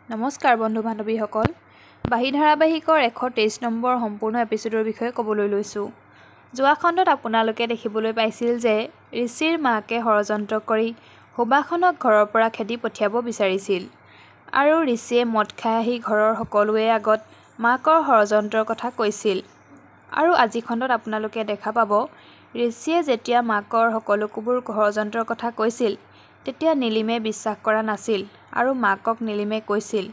নমস্কাৰ বন্ধু বান্ধৱীসকল বাহী ধাৰাবাহিকৰ 123 নম্বৰ সম্পূৰ্ণ এপিসোডৰ বিষয়ে ক'বলৈ লৈছোঁ। যোৱা খণ্ডত আপোনালোকে দেখিবলৈ পাইছিল যে ঋষিৰ মাকে ষড়যন্ত্ৰ কৰি সুবাসনক ঘৰৰ পৰা খেদি পঠিয়াব বিচাৰিছিল আৰু ঋষিয়ে মদ খাই আহি ঘৰৰ সকলোৰে আগত মাকৰ ষড়যন্ত্ৰৰ কথা কৈছিল। আৰু আজি খণ্ডত আপোনালোকে দেখা পাব ঋষিয়ে যেতিয়া মাকৰ সকলোবোৰ ষড়যন্ত্ৰৰ কথা কৈছিল তেতিয়া নীলিমে বিশ্বাস কৰা নাছিল আৰু মাকক নীলিমে কৈছিল,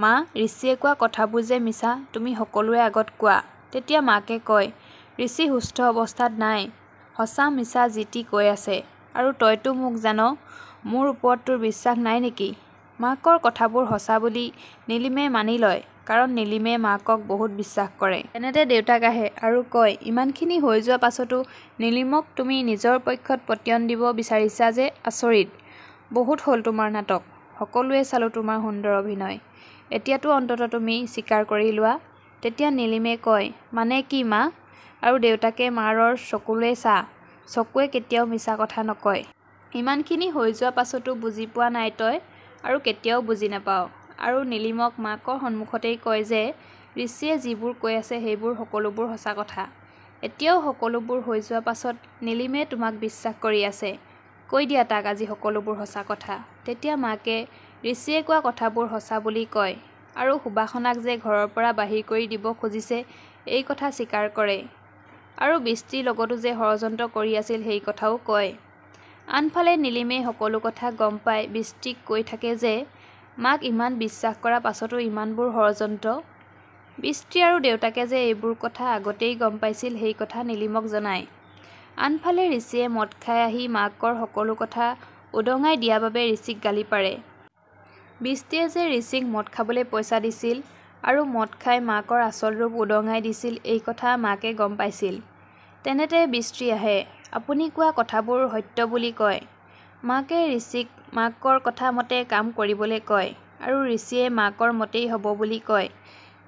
মা ঋষিয়ে কোৱা কথাবোৰ যে মিছা তুমি সকলোৰে আগত কোৱা। তেতিয়া মাকে কয়, ঋষি সুস্থ অৱস্থাত নাই, সঁচা মিছা যি টি কৈ আছে আৰু তইতো মোক জান, মোৰ ওপৰত তোৰ বিশ্বাস নাই নেকি? মাকৰ কথাবোৰ সঁচা বুলি নীলিমে মানি লয় কাৰণ নীলিমে মাকক বহুত বিশ্বাস কৰে। তেনেতে দেউতাক আহে আৰু কয়, ইমানখিনি হৈ যোৱা পাছতো নীলিমক তুমি নিজৰ পক্ষত পতিয়ন দিব বিচাৰিছা যে আচৰিত। বহুত হ'ল তোমাৰ নাটক, সকলোৱে চালোঁ তোমাৰ সুন্দৰ অভিনয়, এতিয়াতো অন্ততঃ তুমি স্বীকাৰ কৰি লোৱা। তেতিয়া নীলিমে কয়, মানে কি মা? আৰু দেউতাকে মাৰৰ চকুলৈ চকুৱে কেতিয়াও মিছা কথা নকয়। ইমানখিনি হৈ যোৱা পাছতো বুজি পোৱা নাই তই আৰু কেতিয়াও বুজি নাপাওঁ। আৰু নীলিমক মাকৰ সন্মুখতেই কয় যে ঋষিয়ে যিবোৰ কৈ আছে সেইবোৰ সকলোবোৰ সঁচা কথা। এতিয়াও সকলোবোৰ হৈ যোৱা পাছত নীলিমে তোমাক বিশ্বাস কৰি আছে, কৈ দিয়া তাক আজি সকলোবোৰ সঁচা কথা। তেতিয়া মাকে ঋষিয়ে কোৱা কথাবোৰ সঁচা বুলি কয় আৰু সুবাসনাক যে ঘৰৰ পৰা বাহিৰ কৰি দিব খুজিছে এই কথা স্বীকাৰ কৰে আৰু বৃষ্টিৰ লগতো যে ষড়যন্ত্ৰ কৰি আছিল সেই কথাও কয়। আনফালে নীলিমে সকলো কথা গম পাই বৃষ্টিক কৈ থাকে যে মাক ইমান বিশ্বাস কৰা পাছতো ইমানবোৰ ষড়যন্ত্ৰ। বৃষ্টি আৰু দেউতাকে যে এইবোৰ কথা আগতেই গম পাইছিল সেই কথা নীলিমক জনায়। আনফালে ঋষিয়ে মদ খাই আহি মাকৰ সকলো কথা উদঙাই দিয়া বাবে ঋষিক গালি পাৰে। বৃষ্টিয়ে যে ঋষিক মদ খাবলৈ পইচা দিছিল আৰু মদ খাই মাকৰ আচল ৰূপ উদঙাই দিছিল এই কথা মাকে গম পাইছিল। তেনেতে বৃষ্টি আহে, আপুনি কোৱা কথাবোৰ সত্য বুলি কয়। মাকে ঋষিক মাকৰ কথা মতে কাম কৰিবলৈ কয় আৰু ঋষিয়ে মাকৰ মতেই হ'ব বুলি কয়।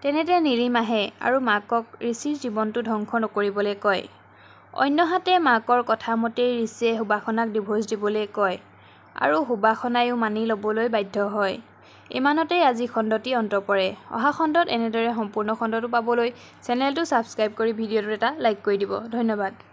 তেনেতে নীলিম আহে আৰু মাকক ঋষিৰ জীৱনটো ধ্বংস নকৰিবলৈ কয়। অন্যহাতে মাকৰ কথা মতেই ঋষিয়ে সুবাসনাক ডিভোৰ্চ দিবলৈ কয় আৰু সুবাসনায়ো মানি ল'বলৈ বাধ্য হয়। ইমানতেই আজি খণ্ডটি অন্ত পৰে। অহা খণ্ডত এনেদৰে সম্পূৰ্ণ খণ্ডটো পাবলৈ চেনেলটো ছাবস্ক্ৰাইব কৰি ভিডিঅ'টোত এটা লাইক কৰি দিব। ধন্যবাদ।